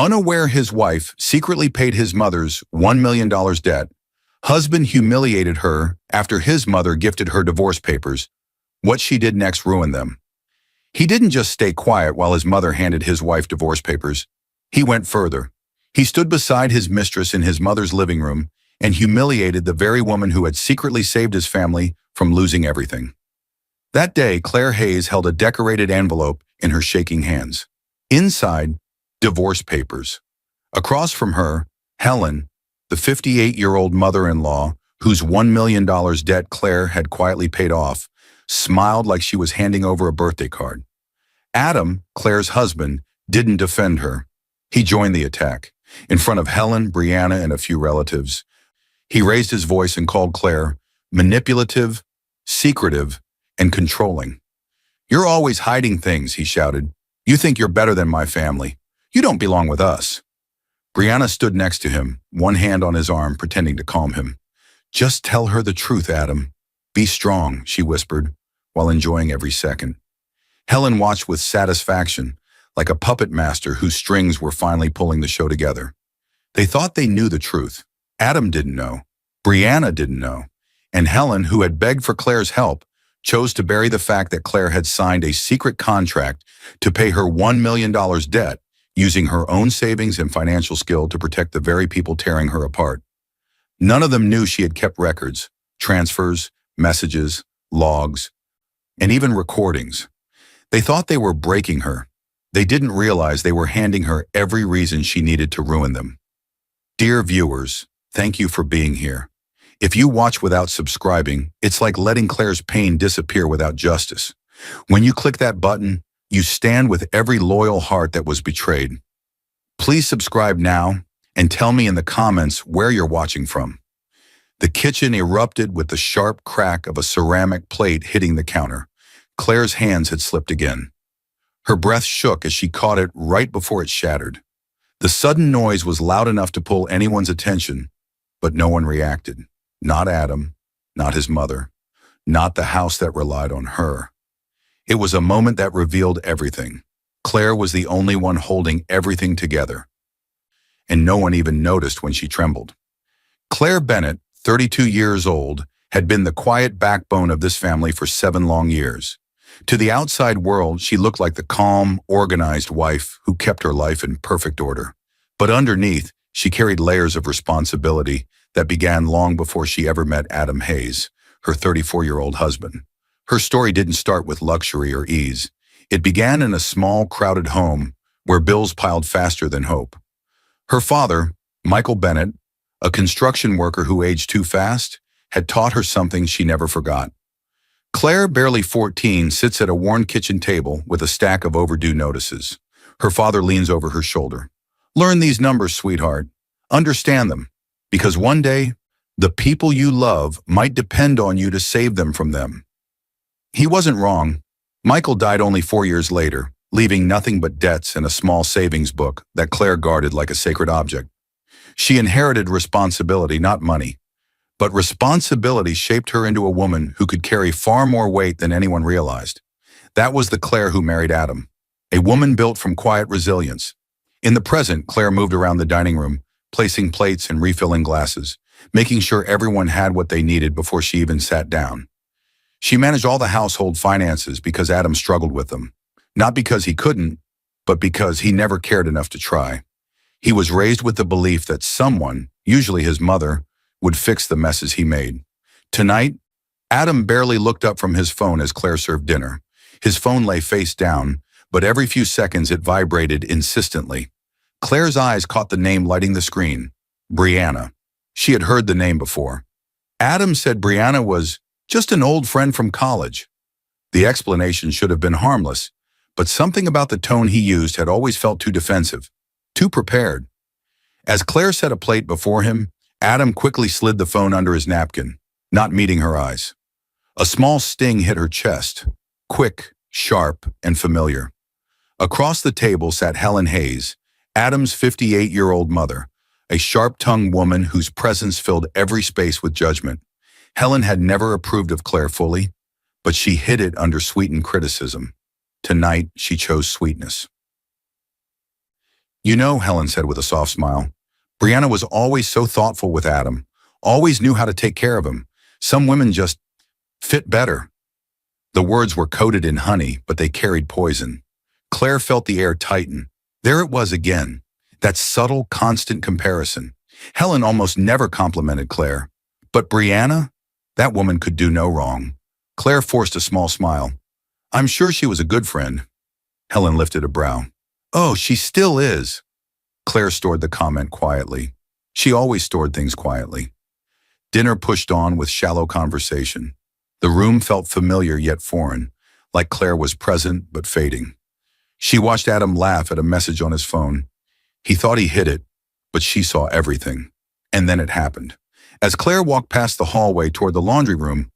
Unaware his wife secretly paid his mother's $1 million debt, husband humiliated her after his mother gifted her divorce papers. What she did next ruined them. He didn't just stay quiet while his mother handed his wife divorce papers. He went further. He stood beside his mistress in his mother's living room and humiliated the very woman who had secretly saved his family from losing everything. That day, Claire Hayes held a decorated envelope in her shaking hands. Inside, divorce papers. Across from her, Helen, the 58-year-old mother-in-law whose $1 million debt Claire had quietly paid off, smiled like she was handing over a birthday card. Adam, Claire's husband, didn't defend her. He joined the attack. In front of Helen, Brianna, and a few relatives, he raised his voice and called Claire manipulative, secretive, and controlling. "You're always hiding things," he shouted. "You think you're better than my family. You don't belong with us." Brianna stood next to him, one hand on his arm, pretending to calm him. "Just tell her the truth, Adam. Be strong," she whispered, while enjoying every second. Helen watched with satisfaction, like a puppet master whose strings were finally pulling the show together. They thought they knew the truth. Adam didn't know. Brianna didn't know. And Helen, who had begged for Claire's help, chose to bury the fact that Claire had signed a secret contract to pay her $1 million debt, using her own savings and financial skill to protect the very people tearing her apart. None of them knew she had kept records, transfers, messages, logs, and even recordings. They thought they were breaking her. They didn't realize they were handing her every reason she needed to ruin them. Dear viewers, thank you for being here. If you watch without subscribing, it's like letting Claire's pain disappear without justice. When you click that button, you stand with every loyal heart that was betrayed. Please subscribe now and tell me in the comments where you're watching from. The kitchen erupted with the sharp crack of a ceramic plate hitting the counter. Claire's hands had slipped again. Her breath shook as she caught it right before it shattered. The sudden noise was loud enough to pull anyone's attention, but no one reacted. Not Adam, not his mother, not the house that relied on her. It was a moment that revealed everything. Claire was the only one holding everything together, and no one even noticed when she trembled. Claire Bennett, 32 years old, had been the quiet backbone of this family for 7 long years. To the outside world, she looked like the calm, organized wife who kept her life in perfect order. But underneath, she carried layers of responsibility that began long before she ever met Adam Hayes, her 34-year-old husband. Her story didn't start with luxury or ease. It began in a small, crowded home where bills piled faster than hope. Her father, Michael Bennett, a construction worker who aged too fast, had taught her something she never forgot. Claire, barely 14, sits at a worn kitchen table with a stack of overdue notices. Her father leans over her shoulder. "Learn these numbers, sweetheart. Understand them. Because one day, the people you love might depend on you to save them from them." He wasn't wrong. Michael died only 4 years later, leaving nothing but debts and a small savings book that Claire guarded like a sacred object. She inherited responsibility, not money. But responsibility shaped her into a woman who could carry far more weight than anyone realized. That was the Claire who married Adam, a woman built from quiet resilience. In the present, Claire moved around the dining room, placing plates and refilling glasses, making sure everyone had what they needed before she even sat down. She managed all the household finances because Adam struggled with them. Not because he couldn't, but because he never cared enough to try. He was raised with the belief that someone, usually his mother, would fix the messes he made. Tonight, Adam barely looked up from his phone as Claire served dinner. His phone lay face down, but every few seconds it vibrated insistently. Claire's eyes caught the name lighting the screen, Brianna. She had heard the name before. Adam said Brianna was just an old friend from college. The explanation should have been harmless, but something about the tone he used had always felt too defensive, too prepared. As Claire set a plate before him, Adam quickly slid the phone under his napkin, not meeting her eyes. A small sting hit her chest, quick, sharp, and familiar. Across the table sat Helen Hayes, Adam's 58-year-old mother, a sharp-tongued woman whose presence filled every space with judgment. Helen had never approved of Claire fully, but she hid it under sweetened criticism. Tonight, she chose sweetness. You know, Helen said with a soft smile, Brianna was always so thoughtful with Adam, always knew how to take care of him. Some women just fit better. The words were coated in honey, but they carried poison. Claire felt the air tighten. There it was again, that subtle, constant comparison. Helen almost never complimented Claire. But Brianna? That woman could do no wrong. Claire forced a small smile. I'm sure she was a good friend. Helen lifted a brow. Oh, she still is. Claire stored the comment quietly. She always stored things quietly. Dinner pushed on with shallow conversation. The room felt familiar yet foreign, like Claire was present but fading. She watched Adam laugh at a message on his phone. He thought he hid it, but she saw everything. And then it happened. As Claire walked past the hallway toward the laundry room,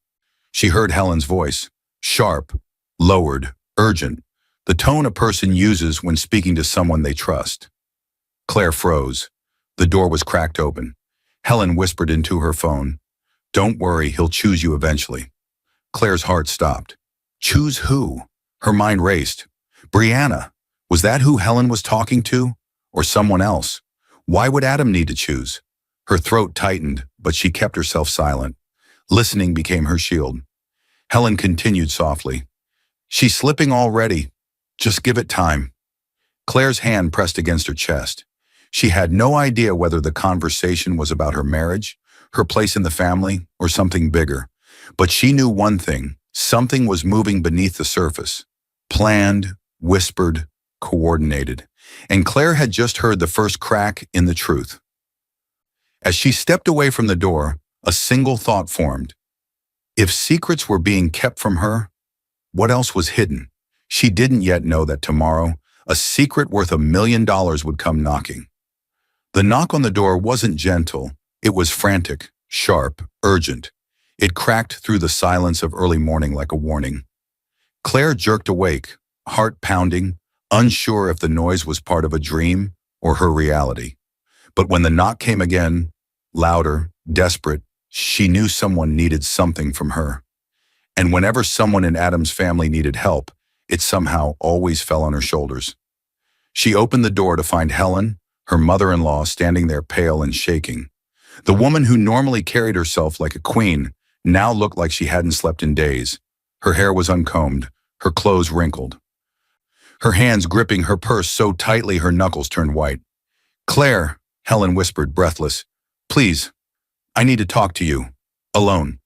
she heard Helen's voice, sharp, lowered, urgent, the tone a person uses when speaking to someone they trust. Claire froze. The door was cracked open. Helen whispered into her phone, Don't worry, he'll choose you eventually. Claire's heart stopped. Choose who? Her mind raced. Brianna. Was that who Helen was talking to? Or someone else? Why would Adam need to choose? Her throat tightened, but she kept herself silent. Listening became her shield. Helen continued softly. She's slipping already. Just give it time. Claire's hand pressed against her chest. She had no idea whether the conversation was about her marriage, her place in the family, or something bigger. But she knew one thing. Something was moving beneath the surface. Planned, whispered, coordinated. And Claire had just heard the first crack in the truth. As she stepped away from the door, a single thought formed. If secrets were being kept from her, what else was hidden? She didn't yet know that tomorrow, a secret worth $1 million would come knocking. The knock on the door wasn't gentle. It was frantic, sharp, urgent. It cracked through the silence of early morning like a warning. Claire jerked awake, heart pounding, unsure if the noise was part of a dream or her reality. But when the knock came again, louder, desperate, she knew someone needed something from her. And whenever someone in Adam's family needed help, it somehow always fell on her shoulders. She opened the door to find Helen, her mother-in-law, standing there pale and shaking. The woman who normally carried herself like a queen now looked like she hadn't slept in days. Her hair was uncombed, her clothes wrinkled. Her hands gripping her purse so tightly her knuckles turned white. Claire, Helen whispered, breathless, please, I need to talk to you. Alone.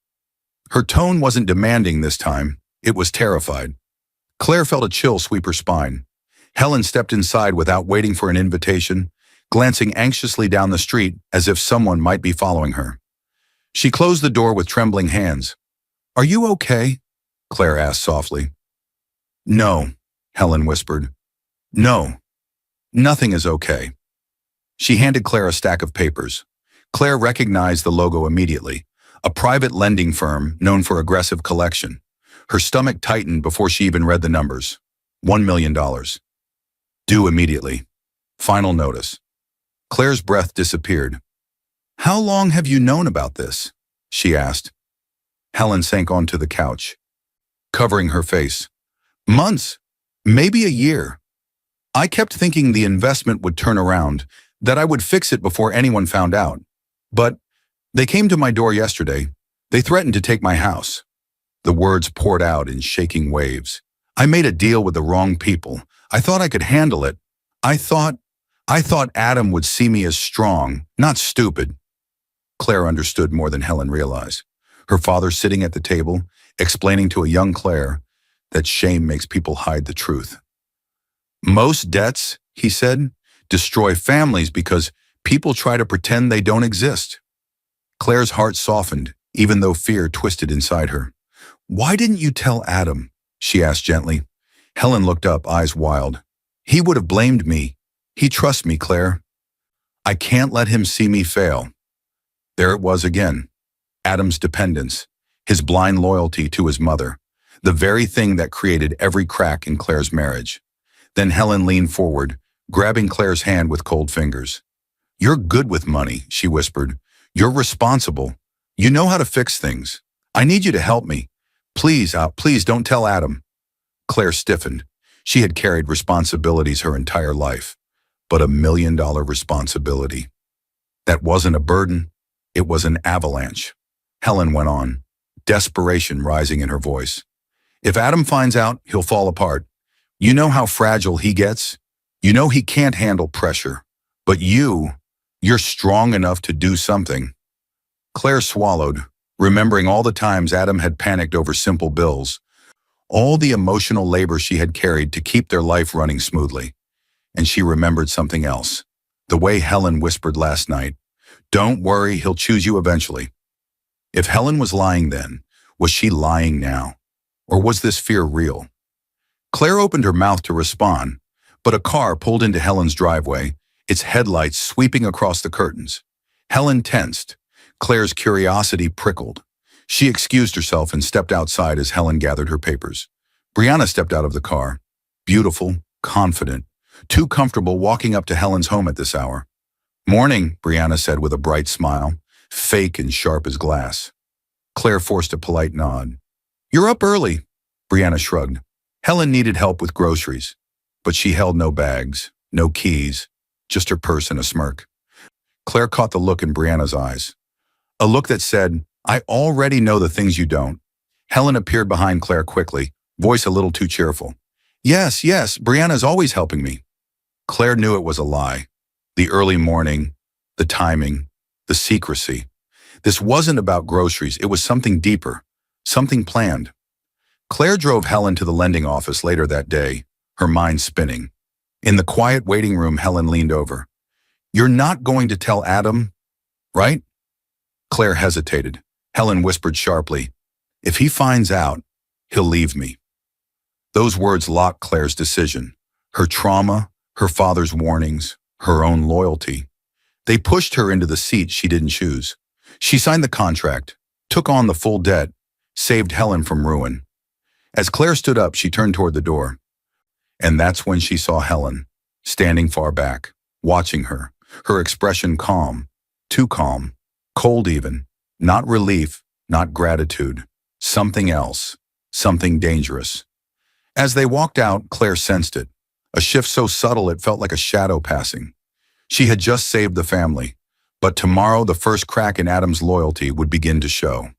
Her tone wasn't demanding this time. It was terrified. Claire felt a chill sweep her spine. Helen stepped inside without waiting for an invitation, glancing anxiously down the street as if someone might be following her. She closed the door with trembling hands. Are you okay? Claire asked softly. No, Helen whispered. No, nothing is okay. She handed Claire a stack of papers. Claire recognized the logo immediately, a private lending firm known for aggressive collection. Her stomach tightened before she even read the numbers. $1 million. Due immediately. Final notice. Claire's breath disappeared. How long have you known about this? She asked. Helen sank onto the couch, covering her face. Months, maybe a year. I kept thinking the investment would turn around, that I would fix it before anyone found out. But they came to my door yesterday. They threatened to take my house. The words poured out in shaking waves. I made a deal with the wrong people. I thought I could handle it. I thought Adam would see me as strong, not stupid. Claire understood more than Helen realized. Her father sitting at the table, explaining to a young Claire that shame makes people hide the truth. Most debts, he said, destroy families because people try to pretend they don't exist. Claire's heart softened, even though fear twisted inside her. Why didn't you tell Adam? She asked gently. Helen looked up, eyes wild. He would have blamed me. He trusts me, Claire. I can't let him see me fail. There it was again. Adam's dependence, his blind loyalty to his mother, the very thing that created every crack in Claire's marriage. Then Helen leaned forward, grabbing Claire's hand with cold fingers. You're good with money, she whispered. You're responsible. You know how to fix things. I need you to help me. Please don't tell Adam. Claire stiffened. She had carried responsibilities her entire life. but $1 million responsibility. That wasn't a burden, it was an avalanche. Helen went on, desperation rising in her voice. If Adam finds out, he'll fall apart. You know how fragile he gets? You know he can't handle pressure. But you're strong enough to do something. Claire swallowed, remembering all the times Adam had panicked over simple bills, all the emotional labor she had carried to keep their life running smoothly. And she remembered something else. The way Helen whispered last night, "Don't worry, he'll choose you eventually." If Helen was lying then, was she lying now? Or was this fear real? Claire opened her mouth to respond, but a car pulled into Helen's driveway, its headlights sweeping across the curtains. Helen tensed. Claire's curiosity prickled. She excused herself and stepped outside as Helen gathered her papers. Brianna stepped out of the car, beautiful, confident, too comfortable walking up to Helen's home at this hour. "Morning," Brianna said with a bright smile, fake and sharp as glass. Claire forced a polite nod. "You're up early," Brianna shrugged. Helen needed help with groceries, but she held no bags, no keys, just her purse and a smirk. Claire caught the look in Brianna's eyes. A look that said, "I already know the things you don't." Helen appeared behind Claire quickly, voice a little too cheerful. Yes, Brianna's always helping me." Claire knew it was a lie. The early morning, the timing, the secrecy. This wasn't about groceries, it was something deeper, something planned. Claire drove Helen to the lending office later that day, her mind spinning. In the quiet waiting room, Helen leaned over. "You're not going to tell Adam, right?" Claire hesitated. Helen whispered sharply, "If he finds out, he'll leave me." Those words locked Claire's decision. Her trauma, her father's warnings, her own loyalty. They pushed her into the seat she didn't choose. She signed the contract, took on the full debt, saved Helen from ruin. As Claire stood up, she turned toward the door. And that's when she saw Helen, standing far back, watching her, her expression calm, too calm, cold even, not relief, not gratitude, something else, something dangerous. As they walked out, Claire sensed it, a shift so subtle it felt like a shadow passing. She had just saved the family, but tomorrow the first crack in Adam's loyalty would begin to show.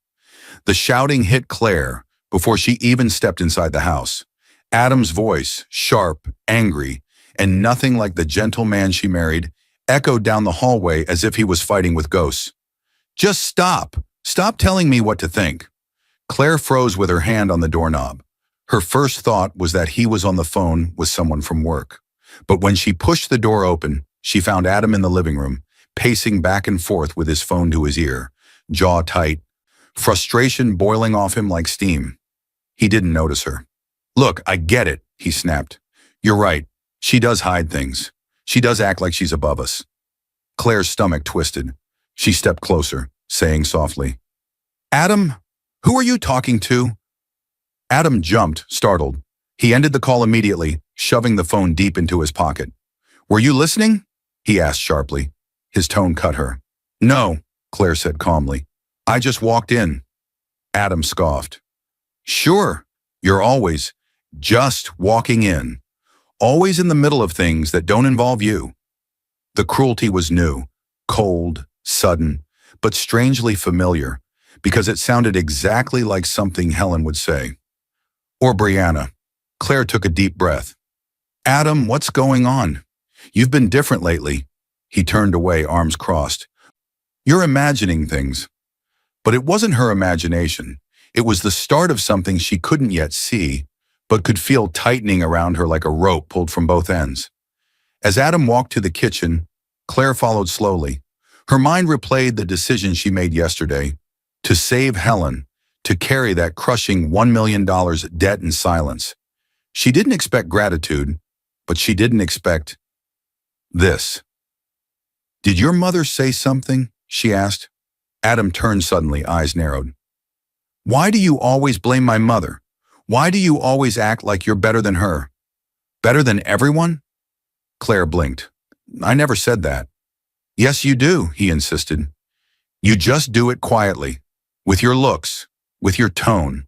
The shouting hit Claire before she even stepped inside the house. Adam's voice, sharp, angry, and nothing like the gentle man she married, echoed down the hallway as if he was fighting with ghosts. "Just stop! Stop telling me what to think!" Claire froze with her hand on the doorknob. Her first thought was that he was on the phone with someone from work. But when she pushed the door open, she found Adam in the living room, pacing back and forth with his phone to his ear, jaw tight, frustration boiling off him like steam. He didn't notice her. "Look, I get it," he snapped. "You're right. She does hide things. She does act like she's above us." Claire's stomach twisted. She stepped closer, saying softly, "Adam, who are you talking to?" Adam jumped, startled. He ended the call immediately, shoving the phone deep into his pocket. "Were you listening?" he asked sharply. His tone cut her. "No," Claire said calmly. "I just walked in." Adam scoffed. "Sure, you're always just walking in. Always in the middle of things that don't involve you." The cruelty was new, cold, sudden, but strangely familiar, because it sounded exactly like something Helen would say. Or Brianna. Claire took a deep breath. "Adam, what's going on? You've been different lately." He turned away, arms crossed. "You're imagining things." But it wasn't her imagination. It was the start of something she couldn't yet see, but could feel tightening around her like a rope pulled from both ends. As Adam walked to the kitchen, Claire followed slowly. Her mind replayed the decision she made yesterday, to save Helen, to carry that crushing $1 million debt in silence. She didn't expect gratitude, but she didn't expect this. "Did your mother say something?" she asked. Adam turned suddenly, eyes narrowed. "Why do you always blame my mother? Why do you always act like you're better than her? Better than everyone?" Claire blinked. "I never said that." "Yes, you do," he insisted. "You just do it quietly, with your looks, with your tone."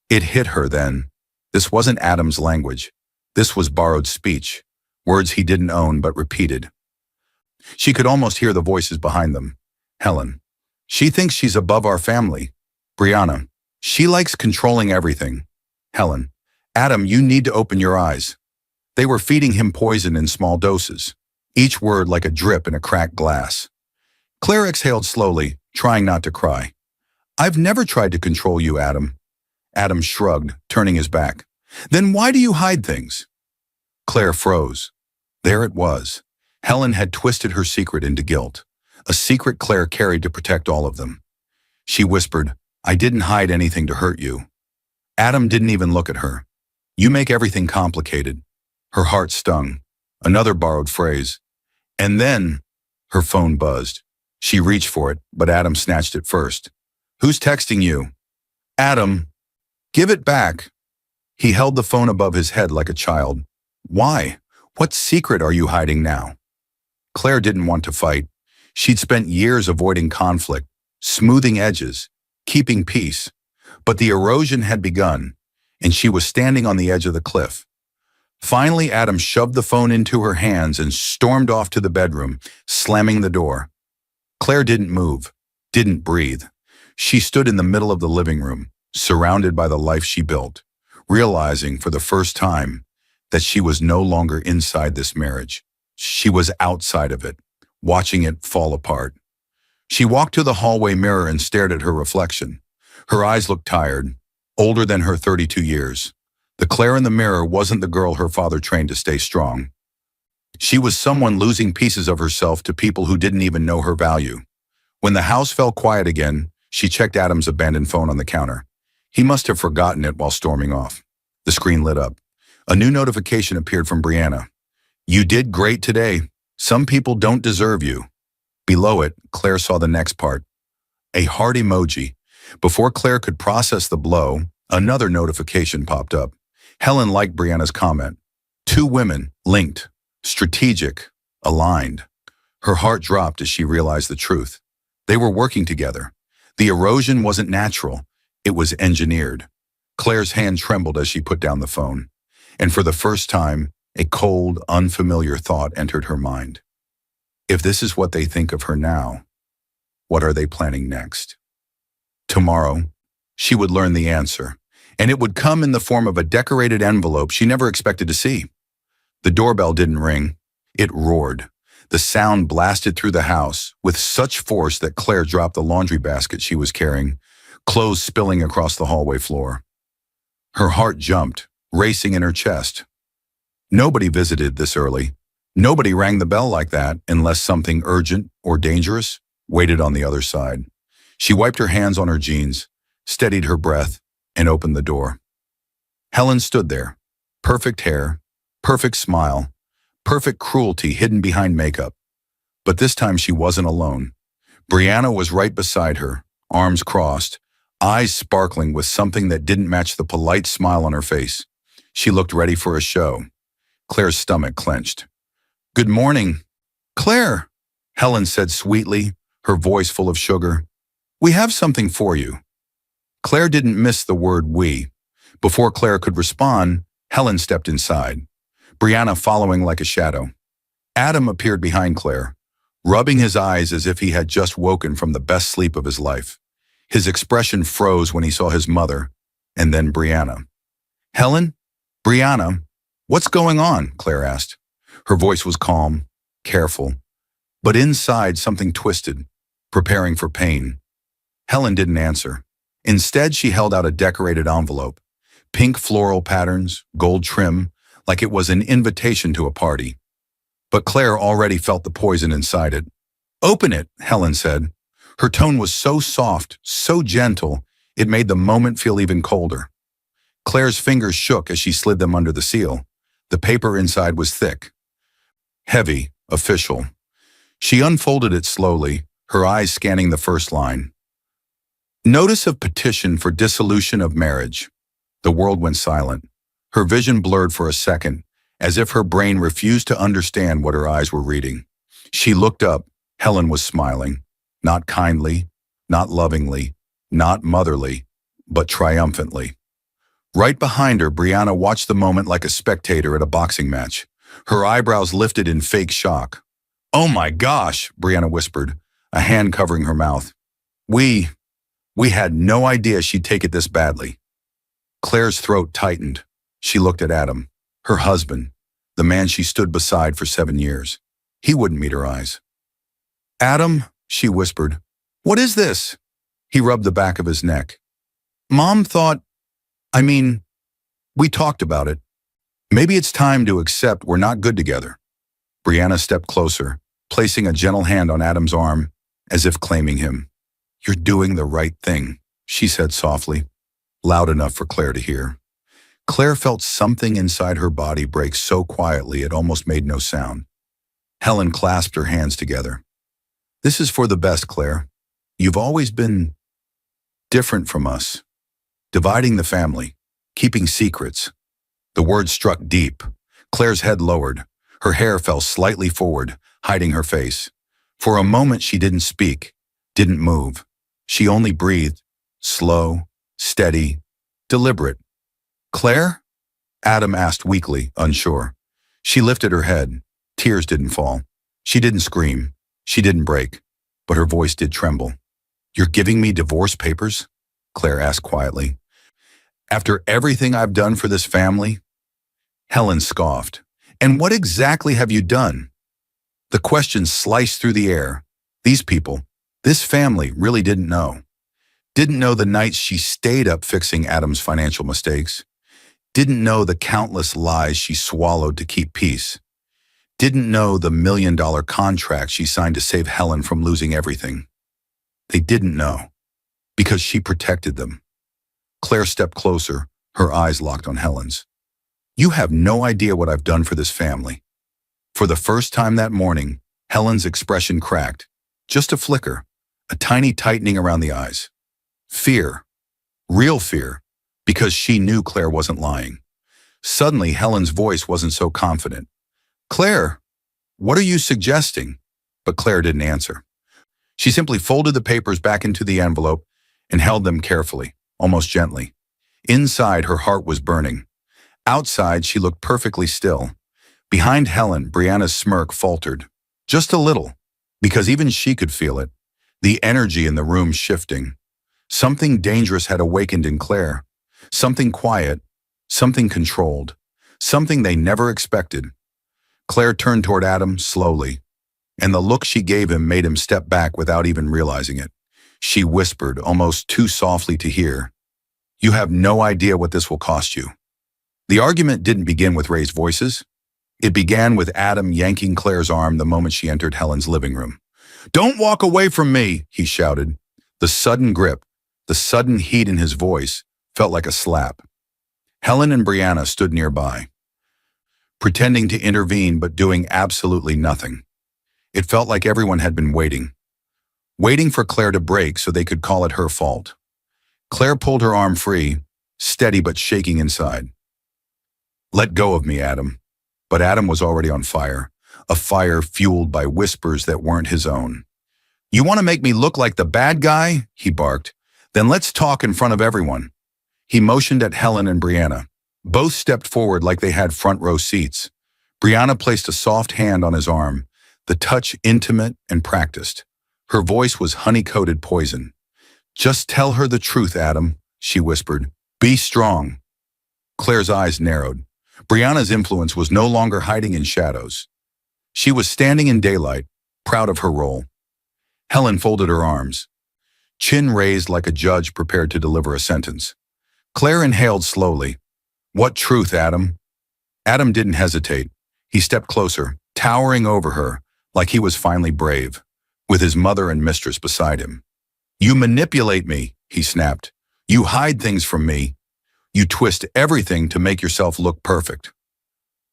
It hit her then. This wasn't Adam's language. This was borrowed speech. words he didn't own but repeated. She could almost hear the voices behind them. Helen. She thinks she's above our family. Brianna. She likes controlling everything. Helen. Adam, you need to open your eyes. They were feeding him poison in small doses, each word like a drip in a cracked glass. Claire exhaled slowly, trying not to cry. I've never tried to control you, Adam. Adam shrugged, turning his back. Then why do you hide things? Claire froze. There it was. Helen had twisted her secret into guilt, a secret Claire carried to protect all of them. She whispered, I didn't hide anything to hurt you. Adam didn't even look at her. You make everything complicated. Her heart stung. Another borrowed phrase. And then her phone buzzed. She reached for it, but Adam snatched it first. Who's texting you? Adam. Give it back. He held the phone above his head like a child. Why? What secret are you hiding now? Claire didn't want to fight. She'd spent years avoiding conflict, smoothing edges, keeping peace. But the erosion had begun, and she was standing on the edge of the cliff. Finally, Adam shoved the phone into her hands and stormed off to the bedroom, slamming the door. Claire didn't move, didn't breathe. She stood in the middle of the living room, surrounded by the life she built, realizing for the first time that she was no longer inside this marriage. She was outside of it, watching it fall apart. She walked to the hallway mirror and stared at her reflection. Her eyes looked tired, older than her 32 years. The Claire in the mirror wasn't the girl her father trained to stay strong. She was someone losing pieces of herself to people who didn't even know her value. When the house fell quiet again, she checked Adam's abandoned phone on the counter. He must have forgotten it while storming off. The screen lit up. A new notification appeared from Brianna. You did great today. Some people don't deserve you. Below it, Claire saw the next part. A heart emoji. Before Claire could process the blow, another notification popped up. Helen liked Brianna's comment. Two women, linked, strategic, aligned. Her heart dropped as she realized the truth. They were working together. The erosion wasn't natural. It was engineered. Claire's hand trembled as she put down the phone. And for the first time, a cold, unfamiliar thought entered her mind. If this is what they think of her now, what are they planning next? Tomorrow, she would learn the answer, and it would come in the form of a decorated envelope she never expected to see. The doorbell didn't ring. It roared. The sound blasted through the house with such force that Claire dropped the laundry basket she was carrying, clothes spilling across the hallway floor. Her heart jumped, racing in her chest. Nobody visited this early. Nobody rang the bell like that unless something urgent or dangerous waited on the other side. She wiped her hands on her jeans, steadied her breath, and opened the door. Helen stood there. Perfect hair, perfect smile, perfect cruelty hidden behind makeup. But this time she wasn't alone. Brianna was right beside her, arms crossed, eyes sparkling with something that didn't match the polite smile on her face. She looked ready for a show. Claire's stomach clenched. Good morning. Claire, Helen said sweetly, her voice full of sugar. We have something for you. Claire didn't miss the word we. Before Claire could respond, Helen stepped inside, Brianna following like a shadow. Adam appeared behind Claire, rubbing his eyes as if he had just woken from the best sleep of his life. His expression froze when he saw his mother, and then Brianna. Helen? Brianna? What's going on? Claire asked. Her voice was calm, careful, but inside something twisted, preparing for pain. Helen didn't answer. Instead, she held out a decorated envelope, pink floral patterns, gold trim, like it was an invitation to a party. But Claire already felt the poison inside it. Open it, Helen said. Her tone was so soft, so gentle, it made the moment feel even colder. Claire's fingers shook as she slid them under the seal. The paper inside was thick, heavy, official. She unfolded it slowly, her eyes scanning the first line. Notice of petition for dissolution of marriage. The world went silent. Her vision blurred for a second, as if her brain refused to understand what her eyes were reading. She looked up. Helen was smiling. Not kindly, not lovingly, not motherly, but triumphantly. Right behind her, Brianna watched the moment like a spectator at a boxing match. Her eyebrows lifted in fake shock. "Oh my gosh," Brianna whispered, a hand covering her mouth. We had no idea she'd take it this badly." Claire's throat tightened. She looked at Adam, her husband, the man she stood beside for 7 years. He wouldn't meet her eyes. "Adam," she whispered, "what is this?" He rubbed the back of his neck. "Mom thought, we talked about it. Maybe it's time to accept we're not good together." Brianna stepped closer, placing a gentle hand on Adam's arm, as if claiming him. "You're doing the right thing," she said softly, loud enough for Claire to hear. Claire felt something inside her body break so quietly it almost made no sound. Helen clasped her hands together. "This is for the best, Claire. You've always been different from us. Dividing the family, keeping secrets." The words struck deep. Claire's head lowered. Her hair fell slightly forward, hiding her face. For a moment she didn't speak, didn't move. She only breathed, slow, steady, deliberate. "Claire?" Adam asked weakly, unsure. She lifted her head. Tears didn't fall. She didn't scream. She didn't break. But her voice did tremble. "You're giving me divorce papers?" Claire asked quietly. "After everything I've done for this family?" Helen scoffed. "And what exactly have you done?" The question sliced through the air. These people, this family, really didn't know. Didn't know the nights she stayed up fixing Adam's financial mistakes. Didn't know the countless lies she swallowed to keep peace. Didn't know the $1 million contract she signed to save Helen from losing everything. They didn't know, because she protected them. Claire stepped closer, her eyes locked on Helen's. "You have no idea what I've done for this family." For the first time that morning, Helen's expression cracked. Just a flicker, a tiny tightening around the eyes. Fear. Real fear, because she knew Claire wasn't lying. Suddenly, Helen's voice wasn't so confident. "Claire, what are you suggesting?" But Claire didn't answer. She simply folded the papers back into the envelope and held them carefully, almost gently. Inside, her heart was burning. Outside, she looked perfectly still. Behind Helen, Brianna's smirk faltered. Just a little, because even she could feel it. The energy in the room shifting. Something dangerous had awakened in Claire. Something quiet, something controlled, something they never expected. Claire turned toward Adam slowly, and the look she gave him made him step back without even realizing it. She whispered, almost too softly to hear, "You have no idea what this will cost you." The argument didn't begin with raised voices. It began with Adam yanking Claire's arm the moment she entered Helen's living room. "Don't walk away from me," he shouted. The sudden grip, the sudden heat in his voice, felt like a slap. Helen and Brianna stood nearby, pretending to intervene but doing absolutely nothing. It felt like everyone had been waiting for Claire to break so they could call it her fault. Claire pulled her arm free, steady but shaking inside. "Let go of me, Adam." But Adam was already on fire, a fire fueled by whispers that weren't his own. "You want to make me look like the bad guy?" he barked. "Then let's talk in front of everyone." He motioned at Helen and Brianna. Both stepped forward like they had front row seats. Brianna placed a soft hand on his arm, the touch intimate and practiced. Her voice was honey-coated poison. "Just tell her the truth, Adam," she whispered. "Be strong." Claire's eyes narrowed. Brianna's influence was no longer hiding in shadows. She was standing in daylight, proud of her role. Helen folded her arms, chin raised like a judge prepared to deliver a sentence. Claire inhaled slowly. "What truth, Adam?" Adam didn't hesitate. He stepped closer, towering over her, like he was finally brave, with his mother and mistress beside him. "You manipulate me," he snapped. "You hide things from me. You twist everything to make yourself look perfect."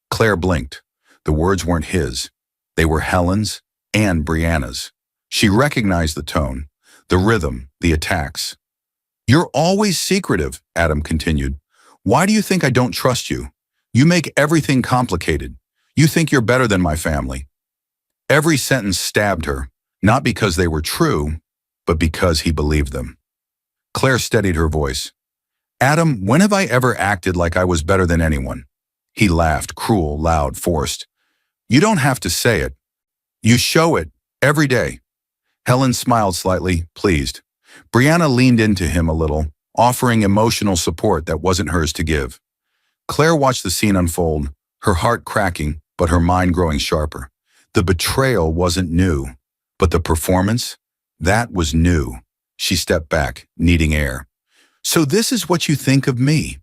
Claire blinked. The words weren't his. They were Helen's and Brianna's. She recognized the tone, the rhythm, the attacks. "You're always secretive," Adam continued. "Why do you think I don't trust you? You make everything complicated. You think you're better than my family." Every sentence stabbed her, not because they were true, but because he believed them. Claire steadied her voice. "Adam, when have I ever acted like I was better than anyone?" He laughed, cruel, loud, forced. You don't have to say it. You show it every day. Helen smiled slightly, pleased. Brianna leaned into him a little, offering emotional support that wasn't hers to give. Claire watched the scene unfold, her heart cracking, but her mind growing sharper. The betrayal wasn't new, but the performance, that was new. She stepped back, needing air. So this is what you think of me?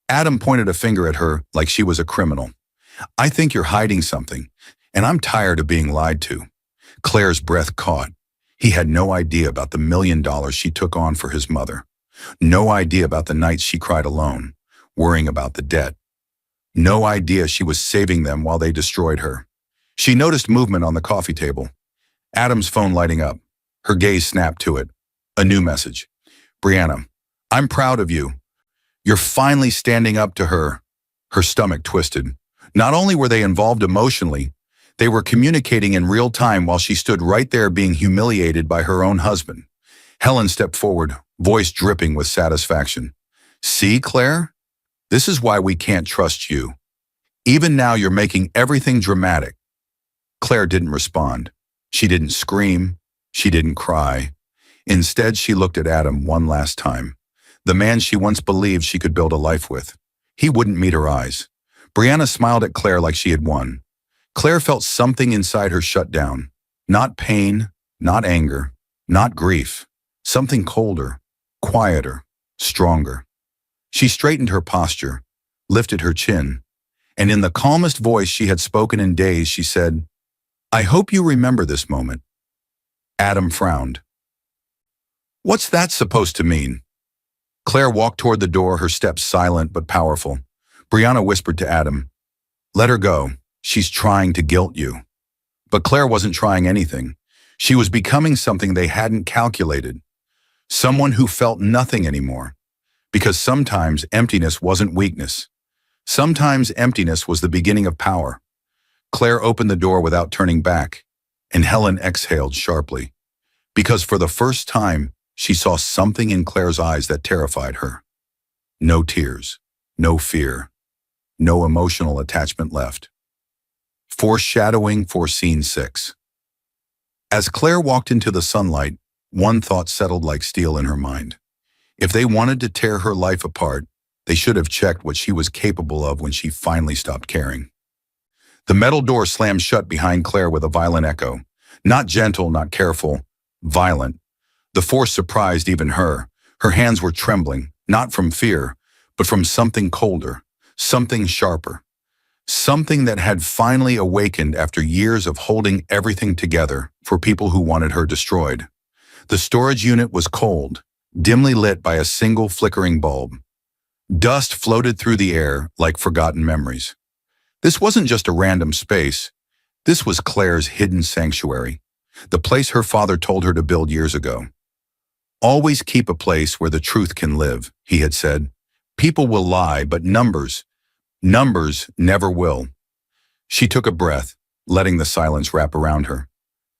Adam pointed a finger at her like she was a criminal. I think you're hiding something, and I'm tired of being lied to. Claire's breath caught. He had no idea about the $1 million she took on for his mother. No idea about the nights she cried alone, worrying about the debt. No idea she was saving them while they destroyed her. She noticed movement on the coffee table. Adam's phone lighting up. Her gaze snapped to it. A new message. Brianna, I'm proud of you. You're finally standing up to her. Her stomach twisted. Not only were they involved emotionally, they were communicating in real time while she stood right there being humiliated by her own husband. Helen stepped forward, voice dripping with satisfaction. See, Claire? This is why we can't trust you. Even now you're making everything dramatic. Claire didn't respond. She didn't scream. She didn't cry. Instead, she looked at Adam one last time. The man she once believed she could build a life with. He wouldn't meet her eyes. Brianna smiled at Claire like she had won. Claire felt something inside her shut down. Not pain, not anger, not grief. Something colder, quieter, stronger. She straightened her posture, lifted her chin, and in the calmest voice she had spoken in days, she said, I hope you remember this moment. Adam frowned. What's that supposed to mean? Claire walked toward the door, her steps silent but powerful. Brianna whispered to Adam, let her go. She's trying to guilt you. But Claire wasn't trying anything. She was becoming something they hadn't calculated. Someone who felt nothing anymore. Because sometimes emptiness wasn't weakness. Sometimes emptiness was the beginning of power. Claire opened the door without turning back, and Helen exhaled sharply. Because for the first time, she saw something in Claire's eyes that terrified her. No tears, no fear, no emotional attachment left. Foreshadowing for Scene 6. As Claire walked into the sunlight, one thought settled like steel in her mind. If they wanted to tear her life apart, they should have checked what she was capable of when she finally stopped caring. The metal door slammed shut behind Claire with a violent echo. Not gentle, not careful, violent. The force surprised even her. Her hands were trembling, not from fear, but from something colder, something sharper. Something that had finally awakened after years of holding everything together for people who wanted her destroyed. The storage unit was cold, dimly lit by a single flickering bulb. Dust floated through the air like forgotten memories. This wasn't just a random space. This was Claire's hidden sanctuary, the place her father told her to build years ago. Always keep a place where the truth can live, he had said. People will lie, but numbers never will. She took a breath, letting the silence wrap around her.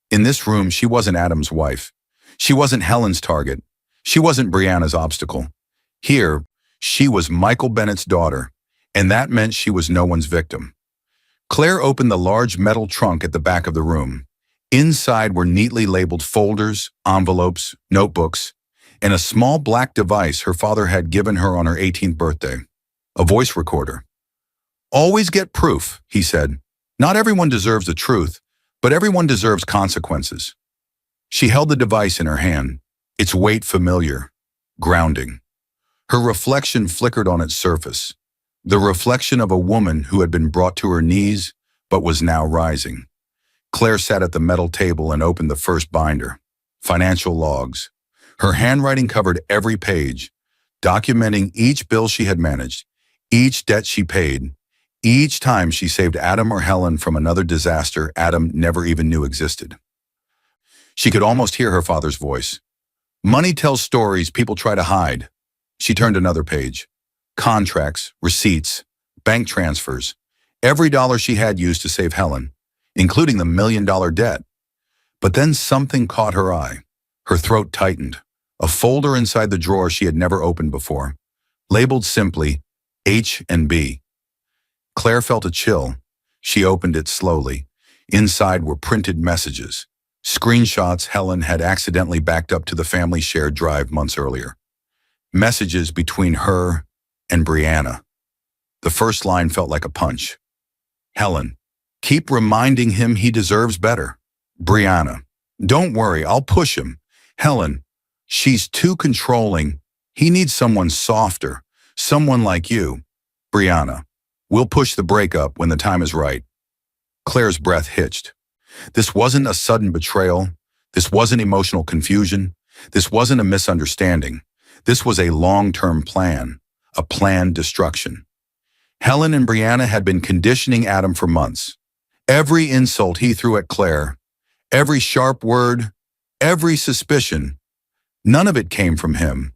In this room, she wasn't Adam's wife. She wasn't Helen's target. She wasn't Brianna's obstacle. Here, she was Michael Bennett's daughter, and that meant she was no one's victim. Claire opened the large metal trunk at the back of the room. Inside were neatly labeled folders, envelopes, notebooks, and a small black device her father had given her on her 18th birthday, a voice recorder. Always get proof, he said. Not everyone deserves the truth, but everyone deserves consequences. She held the device in her hand, its weight familiar, grounding. Her reflection flickered on its surface, the reflection of a woman who had been brought to her knees but was now rising. Claire sat at the metal table and opened the first binder, financial logs. Her handwriting covered every page, documenting each bill she had managed, each debt she paid, each time she saved Adam or Helen from another disaster Adam never even knew existed. She could almost hear her father's voice. Money tells stories people try to hide. She turned another page. Contracts, receipts, bank transfers, every dollar she had used to save Helen, including the $1 million debt. But then something caught her eye. Her throat tightened. A folder inside the drawer she had never opened before, labeled simply H&B. Claire felt a chill. She opened it slowly, Inside were printed messages, screenshots Helen had accidentally backed up to the family shared drive months earlier. Messages between her and Brianna. The first line felt like a punch. Helen, keep reminding him he deserves better. Brianna, don't worry, I'll push him. Helen, she's too controlling. He needs someone softer, someone like you. Brianna, we'll push the breakup when the time is right. Claire's breath hitched. This wasn't a sudden betrayal. This wasn't emotional confusion. This wasn't a misunderstanding. This was a long-term plan, a planned destruction. Helen and Brianna had been conditioning Adam for months. Every insult he threw at Claire, every sharp word, every suspicion, none of it came from him.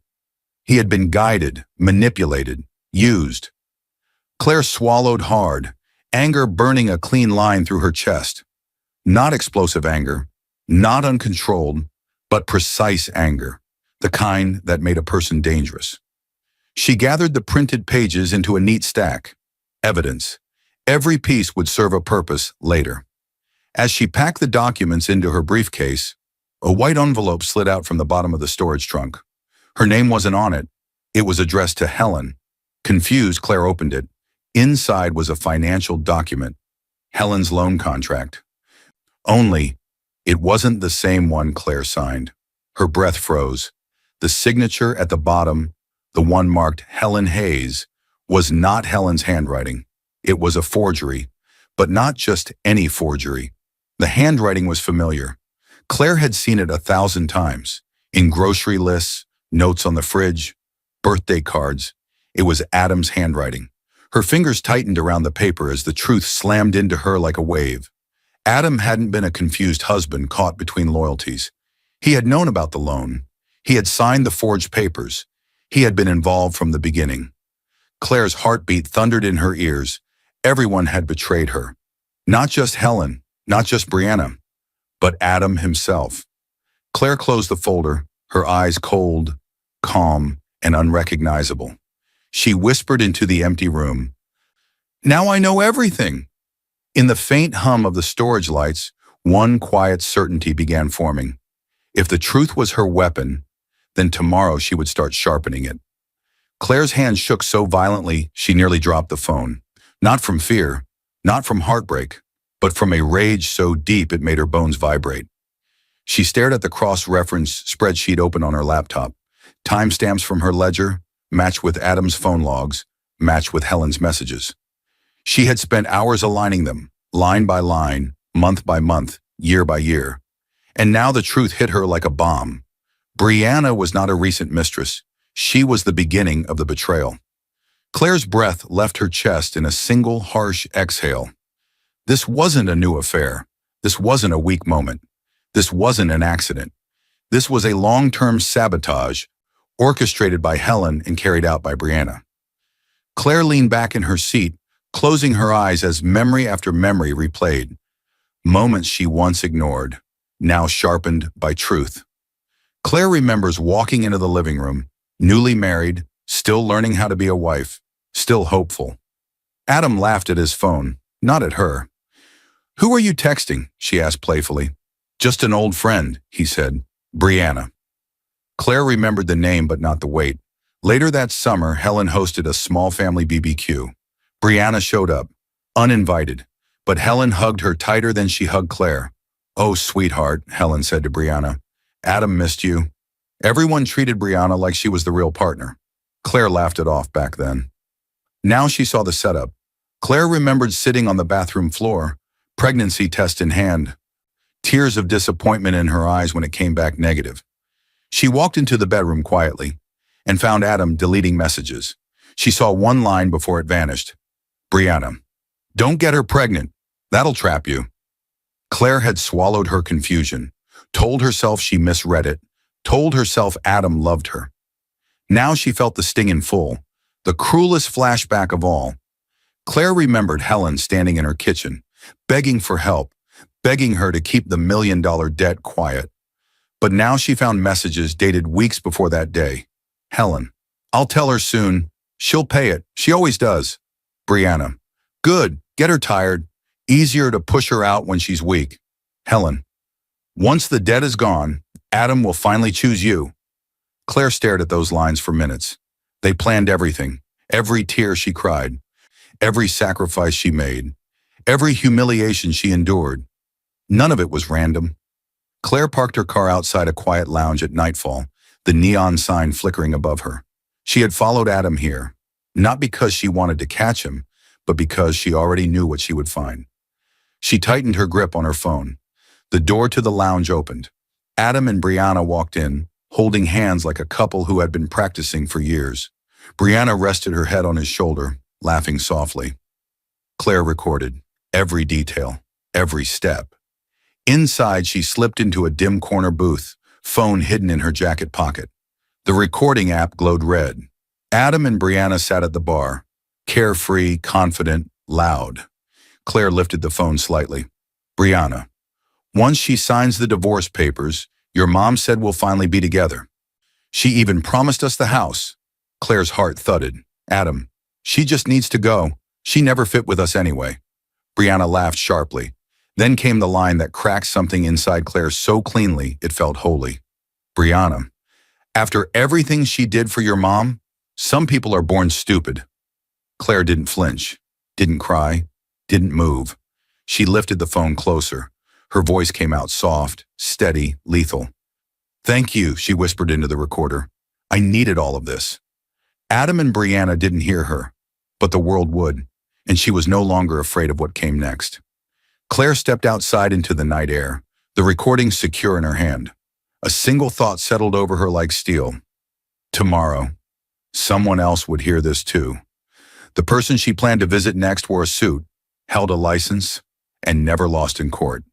He had been guided, manipulated, used. Claire swallowed hard, anger burning a clean line through her chest. Not explosive anger, not uncontrolled, but precise anger, the kind that made a person dangerous. She gathered the printed pages into a neat stack. Evidence. Every piece would serve a purpose later. As she packed the documents into her briefcase, a white envelope slid out from the bottom of the storage trunk. Her name wasn't on it. It was addressed to Helen. Confused, Claire opened it. Inside was a financial document, Helen's loan contract. Only, it wasn't the same one Claire signed. Her breath froze. The signature at the bottom, the one marked Helen Hayes, was not Helen's handwriting. It was a forgery, but not just any forgery. The handwriting was familiar. Claire had seen it 1,000 times, in grocery lists, notes on the fridge, birthday cards. It was Adam's handwriting. Her fingers tightened around the paper as the truth slammed into her like a wave. Adam hadn't been a confused husband caught between loyalties. He had known about the loan. He had signed the forged papers. He had been involved from the beginning. Claire's heartbeat thundered in her ears. Everyone had betrayed her. Not just Helen, not just Brianna, but Adam himself. Claire closed the folder, her eyes cold, calm, and unrecognizable. She whispered into the empty room, "Now I know everything." In the faint hum of the storage lights, one quiet certainty began forming. If the truth was her weapon, then tomorrow she would start sharpening it. Claire's hand shook so violently she nearly dropped the phone. Not from fear, not from heartbreak, but from a rage so deep it made her bones vibrate. She stared at the cross-reference spreadsheet open on her laptop. Timestamps from her ledger matched with Adam's phone logs, matched with Helen's messages. She had spent hours aligning them, line by line, month by month, year by year. And now the truth hit her like a bomb. Brianna was not a recent mistress. She was the beginning of the betrayal. Claire's breath left her chest in a single harsh exhale. This wasn't a new affair. This wasn't a weak moment. This wasn't an accident. This was a long-term sabotage, orchestrated by Helen and carried out by Brianna. Claire leaned back in her seat, closing her eyes as memory after memory replayed. Moments she once ignored, now sharpened by truth. Claire remembers walking into the living room, newly married, still learning how to be a wife, still hopeful. Adam laughed at his phone, not at her. "Who are you texting?" she asked playfully. "Just an old friend," he said. "Brianna." Claire remembered the name but not the weight. Later that summer, Helen hosted a small family BBQ. Brianna showed up, uninvited, but Helen hugged her tighter than she hugged Claire. "Oh, sweetheart," Helen said to Brianna. "Adam missed you." Everyone treated Brianna like she was the real partner. Claire laughed it off back then. Now she saw the setup. Claire remembered sitting on the bathroom floor, pregnancy test in hand, tears of disappointment in her eyes when it came back negative. She walked into the bedroom quietly and found Adam deleting messages. She saw one line before it vanished. "Brianna, don't get her pregnant. That'll trap you." Claire had swallowed her confusion, told herself she misread it, told herself Adam loved her. Now she felt the sting in full, the cruelest flashback of all. Claire remembered Helen standing in her kitchen, begging for help, begging her to keep the $1 million debt quiet. But now she found messages dated weeks before that day. Helen, "I'll tell her soon. She'll pay it. She always does." Brianna, "Good. Get her tired. Easier to push her out when she's weak. Helen, once the debt is gone, Adam will finally choose you. Claire stared at those lines for minutes. They planned everything, every tear she cried, every sacrifice she made, every humiliation she endured. None of it was random. Claire parked her car outside a quiet lounge at nightfall, the neon sign flickering above her. She had followed Adam here, not because she wanted to catch him, but because she already knew what she would find. She tightened her grip on her phone. The door to the lounge opened. Adam and Brianna walked in, holding hands like a couple who had been practicing for years. Brianna rested her head on his shoulder, laughing softly. Claire recorded every detail, every step. Inside, she slipped into a dim corner booth, phone hidden in her jacket pocket. The recording app glowed red. Adam and Brianna sat at the bar, carefree, confident, loud. Claire lifted the phone slightly. Brianna, once she signs the divorce papers, your mom said we'll finally be together. She even promised us the house. Claire's heart thudded. Adam, she just needs to go. She never fit with us anyway. Brianna laughed sharply. Then came the line that cracked something inside Claire so cleanly it felt holy. Brianna, after everything she did for your mom, some people are born stupid. Claire didn't flinch, didn't cry, didn't move. She lifted the phone closer. Her voice came out soft, steady, lethal. Thank you, she whispered into the recorder. I needed all of this. Adam and Brianna didn't hear her, but the world would, and she was no longer afraid of what came next. Claire stepped outside into the night air, the recording secure in her hand. A single thought settled over her like steel. Tomorrow, someone else would hear this too. The person she planned to visit next wore a suit, held a license, and never lost in court.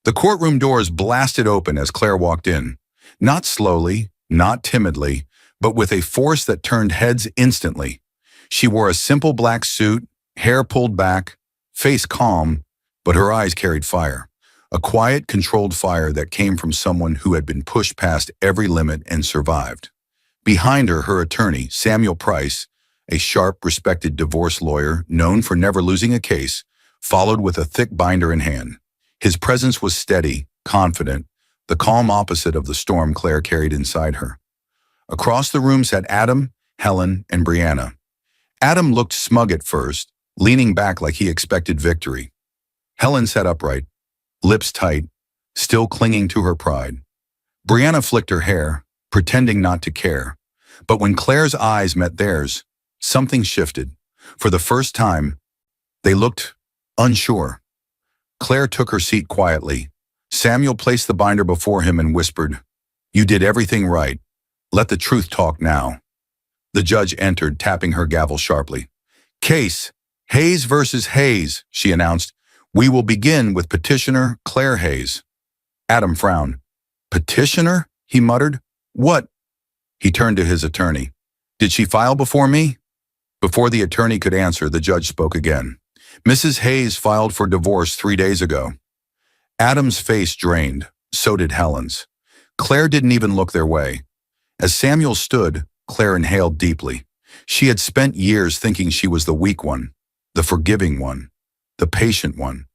The courtroom doors blasted open as Claire walked in, not slowly, not timidly, but with a force that turned heads instantly. She wore a simple black suit, hair pulled back, face calm, but her eyes carried fire. A quiet, controlled fire that came from someone who had been pushed past every limit and survived. Behind her, her attorney, Samuel Price, a sharp, respected divorce lawyer known for never losing a case, followed with a thick binder in hand. His presence was steady, confident, the calm opposite of the storm Claire carried inside her. Across the room sat Adam, Helen, and Brianna. Adam looked smug at first, leaning back like he expected victory. Helen sat upright, lips tight, still clinging to her pride. Brianna flicked her hair, pretending not to care. But when Claire's eyes met theirs, something shifted. For the first time, they looked unsure. Claire took her seat quietly. Samuel placed the binder before him and whispered, "You did everything right. Let the truth talk now." The judge entered, tapping her gavel sharply. "Case, Hayes versus Hayes," she announced. "We will begin with petitioner Claire Hayes." Adam frowned. "Petitioner?" he muttered. "What?" He turned to his attorney. "Did she file before me?" Before the attorney could answer, the judge spoke again. "Mrs. Hayes filed for divorce 3 days ago." Adam's face drained. So did Helen's. Claire didn't even look their way. As Samuel stood, Claire inhaled deeply. She had spent years thinking she was the weak one, the forgiving one, the patient one.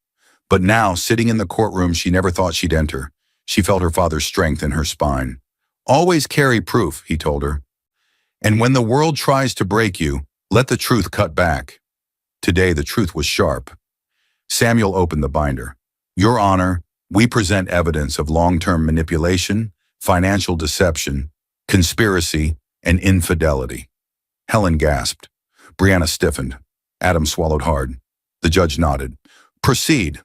But now, sitting in the courtroom she never thought she'd enter, she felt her father's strength in her spine. "Always carry proof," he told her. "And when the world tries to break you, let the truth cut back." Today, the truth was sharp. Samuel opened the binder. "Your Honor, we present evidence of long-term manipulation, financial deception, conspiracy, and infidelity." Helen gasped. Brianna stiffened. Adam swallowed hard. The judge nodded. "Proceed."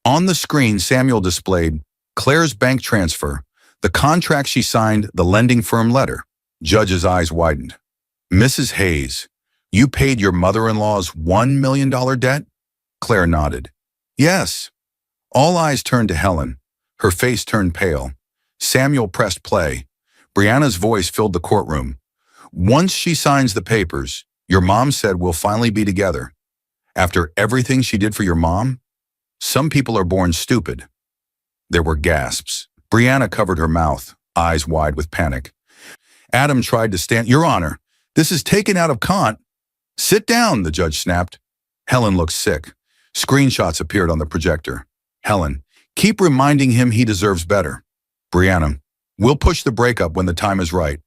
On the screen, Samuel displayed Claire's bank transfer, the contract she signed, the lending firm letter. Judge's eyes widened. "Mrs. Hayes, you paid your mother-in-law's $1 million debt?" Claire nodded. "Yes." All eyes turned to Helen. Her face turned pale. Samuel pressed play. Brianna's voice filled the courtroom. "Once she signs the papers, your mom said we'll finally be together. After everything she did for your mom? Some people are born stupid." There were gasps. Brianna covered her mouth, eyes wide with panic. Adam tried to stand. "Your Honor, this is taken out of Kant." "Sit down," the judge snapped. Helen looked sick. Screenshots appeared on the projector. Helen, keep reminding him he deserves better. Brianna, we'll push the breakup when the time is right.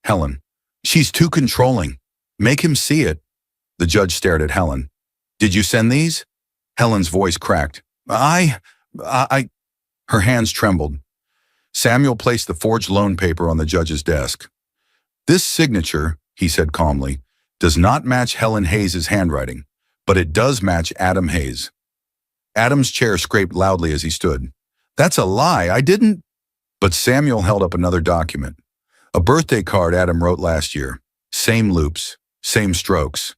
Helen, she's too controlling. Make him see it. The judge stared at Helen. Did you send these? Helen's voice cracked. I. Her hands trembled. Samuel placed the forged loan paper on the judge's desk. This signature, he said calmly, does not match Helen Hayes' handwriting, but it does match Adam Hayes. Adam's chair scraped loudly as he stood. That's a lie, I didn't. But Samuel held up another document. A birthday card Adam wrote last year. Same loops, same strokes.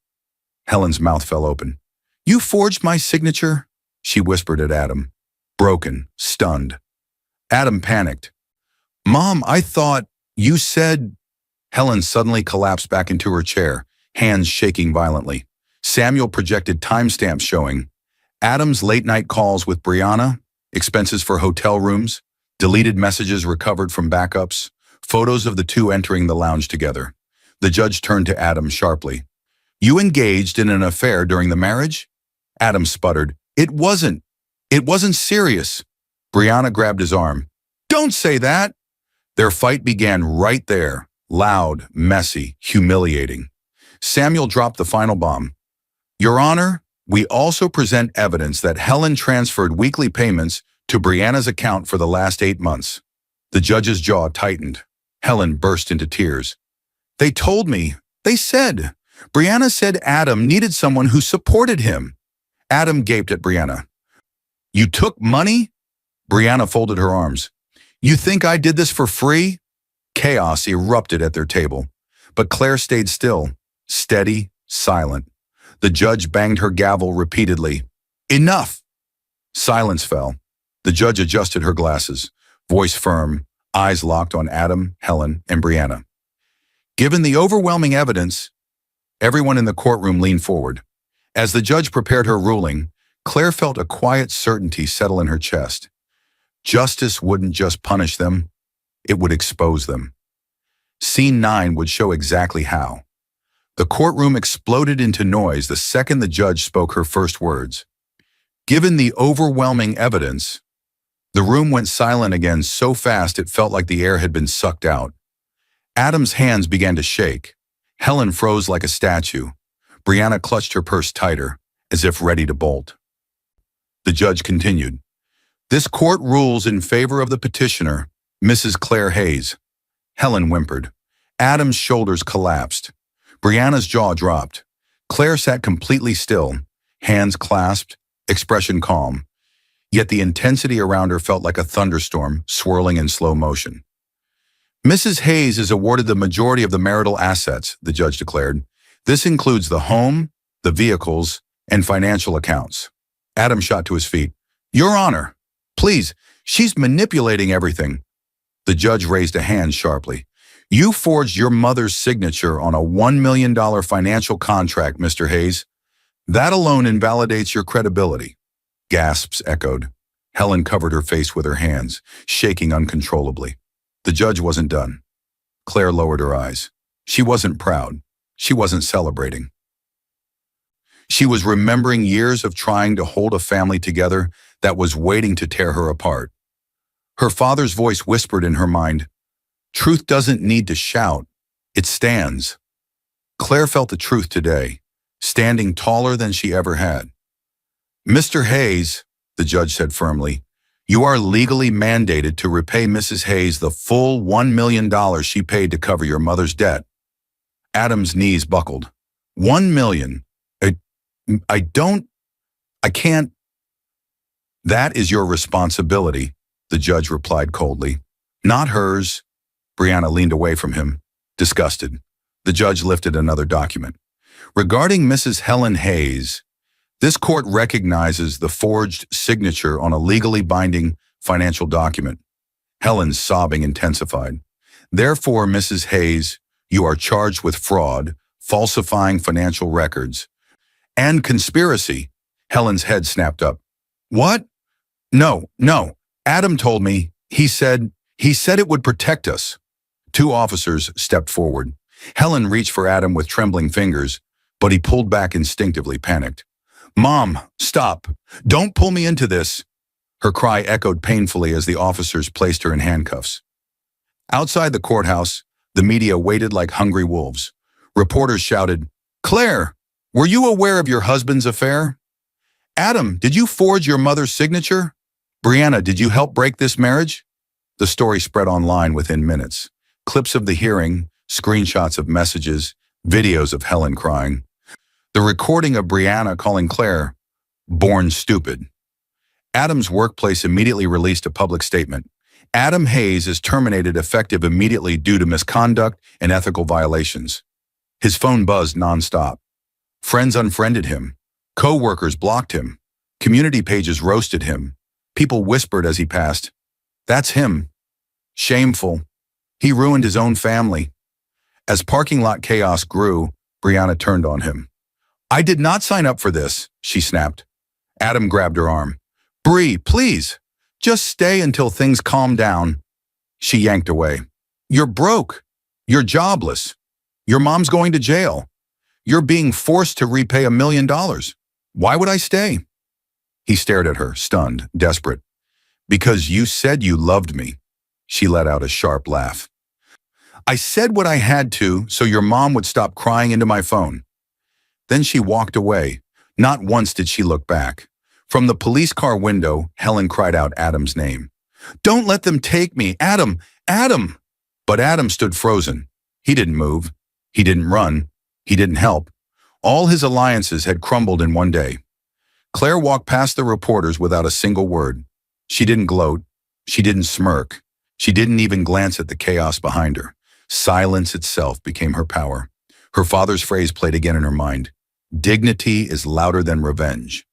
Helen's mouth fell open. You forged my signature? She whispered at Adam. Broken, stunned. Adam panicked. Mom, I thought you said... Helen suddenly collapsed back into her chair, hands shaking violently. Samuel projected timestamps showing Adam's late-night calls with Brianna, expenses for hotel rooms, deleted messages recovered from backups, photos of the two entering the lounge together. The judge turned to Adam sharply. You engaged in an affair during the marriage? Adam sputtered. It wasn't serious. Brianna grabbed his arm. Don't say that. Their fight began right there. Loud, messy, humiliating. Samuel dropped the final bomb. Your Honor, we also present evidence that Helen transferred weekly payments to Brianna's account for the last 8 months. The judge's jaw tightened. Helen burst into tears. They told me. They said. Brianna said Adam needed someone who supported him. Adam gaped at Brianna. You took money? Brianna folded her arms. You think I did this for free? Chaos erupted at their table, but Claire stayed still, steady, silent. The judge banged her gavel repeatedly. Enough! Silence fell. The judge adjusted her glasses, voice firm, eyes locked on Adam, Helen, and Brianna. Given the overwhelming evidence, everyone in the courtroom leaned forward. As the judge prepared her ruling, Claire felt a quiet certainty settle in her chest. Justice wouldn't just punish them, it would expose them. Scene 9 would show exactly how. The courtroom exploded into noise the second the judge spoke her first words. Given the overwhelming evidence, the room went silent again so fast it felt like the air had been sucked out. Adam's hands began to shake. Helen froze like a statue. Brianna clutched her purse tighter, as if ready to bolt. The judge continued. This court rules in favor of the petitioner, Mrs. Claire Hayes. Helen whimpered. Adam's shoulders collapsed. Brianna's jaw dropped. Claire sat completely still, hands clasped, expression calm. Yet the intensity around her felt like a thunderstorm swirling in slow motion. Mrs. Hayes is awarded the majority of the marital assets, the judge declared. This includes the home, the vehicles, and financial accounts. Adam shot to his feet. Your Honor, please, she's manipulating everything. The judge raised a hand sharply. You forged your mother's signature on a $1 million financial contract, Mr. Hayes. That alone invalidates your credibility. Gasps echoed. Helen covered her face with her hands, shaking uncontrollably. The judge wasn't done. Claire lowered her eyes. She wasn't proud. She wasn't celebrating. She was remembering years of trying to hold a family together that was waiting to tear her apart. Her father's voice whispered in her mind, truth doesn't need to shout, it stands. Claire felt the truth today, standing taller than she ever had. Mr. Hayes, the judge said firmly, you are legally mandated to repay Mrs. Hayes the full $1 million she paid to cover your mother's debt. Adam's knees buckled. $1 million. I can't. That is your responsibility, the judge replied coldly. Not hers. Brianna leaned away from him, disgusted. The judge lifted another document. Regarding Mrs. Helen Hayes, this court recognizes the forged signature on a legally binding financial document. Helen's sobbing intensified. Therefore, Mrs. Hayes, you are charged with fraud, falsifying financial records, and conspiracy. Helen's head snapped up. What? No. Adam told me, he said it would protect us. Two officers stepped forward. Helen reached for Adam with trembling fingers, but he pulled back instinctively, panicked. "Mom, stop. Don't pull me into this." Her cry echoed painfully as the officers placed her in handcuffs. Outside the courthouse, the media waited like hungry wolves. Reporters shouted, "Claire, were you aware of your husband's affair? Adam, did you forge your mother's signature? Brianna, did you help break this marriage?" The story spread online within minutes. Clips of the hearing, screenshots of messages, videos of Helen crying. The recording of Brianna calling Claire born stupid. Adam's workplace immediately released a public statement. Adam Hayes is terminated effective immediately due to misconduct and ethical violations. His phone buzzed nonstop. Friends unfriended him. Co-workers blocked him. Community pages roasted him. People whispered as he passed, "That's him. Shameful. He ruined his own family." As parking lot chaos grew, Brianna turned on him. "I did not sign up for this," she snapped. Adam grabbed her arm. "Bree, please, just stay until things calm down." She yanked away. "You're broke. You're jobless. Your mom's going to jail. You're being forced to repay $1 million. Why would I stay?" He stared at her, stunned, desperate. "Because you said you loved me." She let out a sharp laugh. "I said what I had to so your mom would stop crying into my phone." Then she walked away. Not once did she look back. From the police car window, Helen cried out Adam's name. "Don't let them take me! Adam! Adam!" But Adam stood frozen. He didn't move. He didn't run. He didn't help. All his alliances had crumbled in one day. Claire walked past the reporters without a single word. She didn't gloat. She didn't smirk. She didn't even glance at the chaos behind her. Silence itself became her power. Her father's phrase played again in her mind. "Dignity is louder than revenge."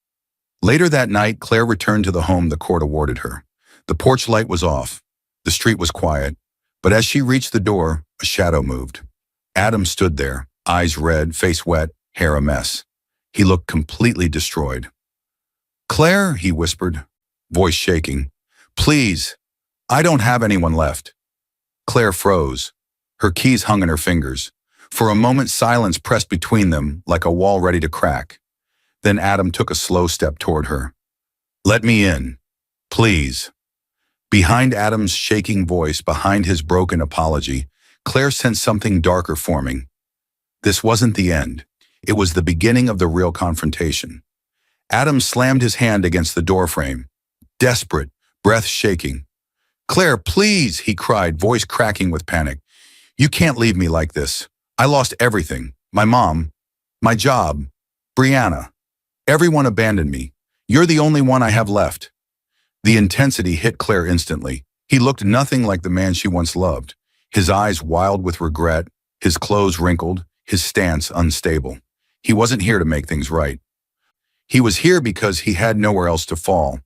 Later that night, Claire returned to the home the court awarded her. The porch light was off. The street was quiet. But as she reached the door, a shadow moved. Adam stood there, eyes red, face wet, hair a mess. He looked completely destroyed. "Claire," he whispered, voice shaking, "please, I don't have anyone left." Claire froze. Her keys hung in her fingers. For a moment, silence pressed between them like a wall ready to crack. Then Adam took a slow step toward her. "Let me in, please." Behind Adam's shaking voice, behind his broken apology, Claire sensed something darker forming. This wasn't the end. It was the beginning of the real confrontation. Adam slammed his hand against the doorframe, desperate, breath shaking. "Claire, please," he cried, voice cracking with panic. "You can't leave me like this. I lost everything. My mom, my job, Brianna. Everyone abandoned me. You're the only one I have left." The intensity hit Claire instantly. He looked nothing like the man she once loved. His eyes wild with regret, his clothes wrinkled, his stance unstable. He wasn't here to make things right. He was here because he had nowhere else to fall.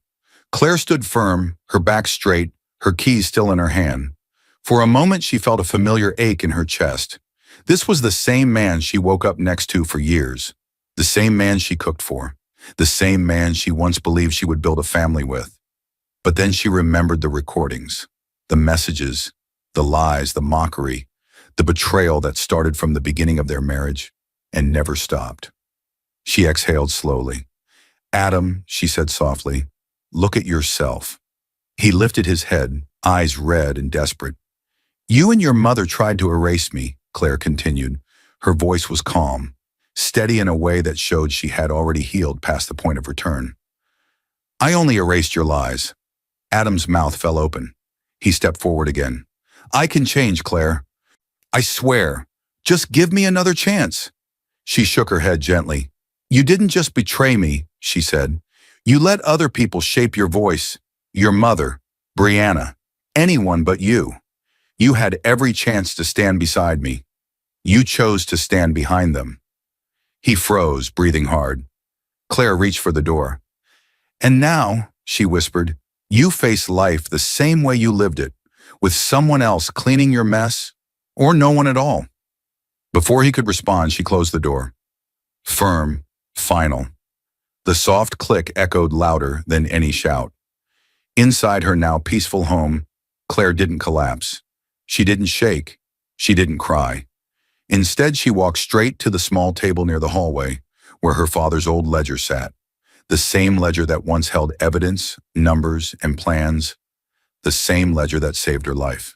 Claire stood firm, her back straight, her keys still in her hand. For a moment, she felt a familiar ache in her chest. This was the same man she woke up next to for years. The same man she cooked for. The same man she once believed she would build a family with. But then she remembered the recordings, the messages, the lies, the mockery, the betrayal that started from the beginning of their marriage and never stopped. She exhaled slowly. "Adam," she said softly, "look at yourself." He lifted his head, eyes red and desperate. "You and your mother tried to erase me," Claire continued. Her voice was calm, steady in a way that showed she had already healed past the point of return. "I only erased your lies." Adam's mouth fell open. He stepped forward again. "I can change, Claire. I swear. Just give me another chance." She shook her head gently. "You didn't just betray me," she said. "You let other people shape your voice. Your mother, Brianna, anyone but you. You had every chance to stand beside me. You chose to stand behind them." He froze, breathing hard. Claire reached for the door. "And now," she whispered, "you face life the same way you lived it, with someone else cleaning your mess, or no one at all." Before he could respond, she closed the door. Firm, final. The soft click echoed louder than any shout. Inside her now peaceful home, Claire didn't collapse. She didn't shake. She didn't cry. Instead, she walked straight to the small table near the hallway, where her father's old ledger sat. The same ledger that once held evidence, numbers, and plans. The same ledger that saved her life.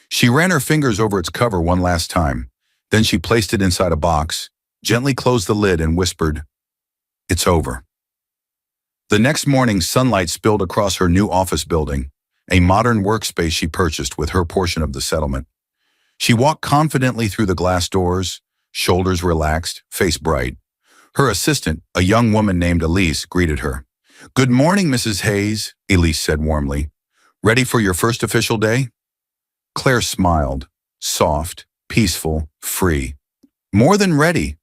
She ran her fingers over its cover one last time. Then she placed it inside a box, gently closed the lid, and whispered, "It's over." The next morning, sunlight spilled across her new office building, a modern workspace she purchased with her portion of the settlement. She walked confidently through the glass doors, shoulders relaxed, face bright. Her assistant, a young woman named Elise, greeted her. "Good morning, Mrs. Hayes," Elise said warmly. "Ready for your first official day?" Claire smiled, soft, peaceful, free. "More than ready."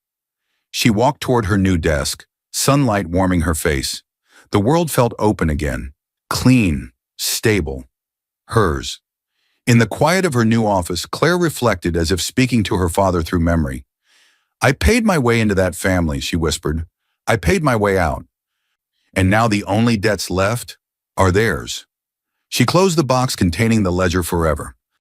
She walked toward her new desk, sunlight warming her face. The world felt open again, clean, stable. Hers. In the quiet of her new office, Claire reflected as if speaking to her father through memory. "I paid my way into that family," she whispered. "I paid my way out. And now the only debts left are theirs." She closed the box containing the ledger forever.